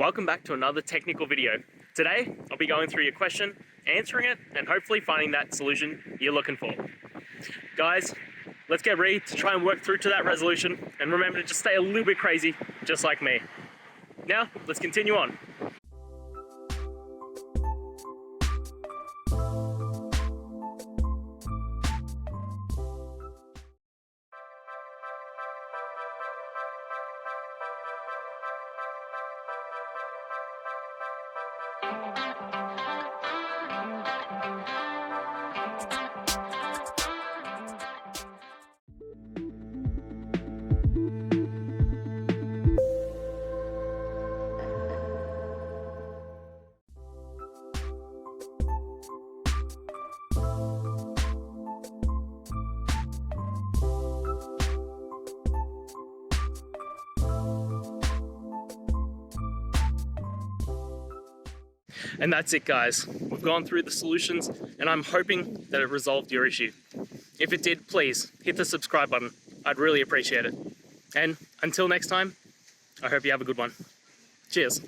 Welcome back to another technical video. Today, I'll be going through your question, answering it, and hopefully finding that solution you're looking for. Guys, let's get ready to try and work through to that resolution, and remember to just stay a little bit crazy, just like me. Now, let's continue on. And that's it, guys. We've gone through the solutions and I'm hoping that it resolved your issue. If it did, please hit the subscribe button. I'd really appreciate it. And until next time, I hope you have a good one. Cheers.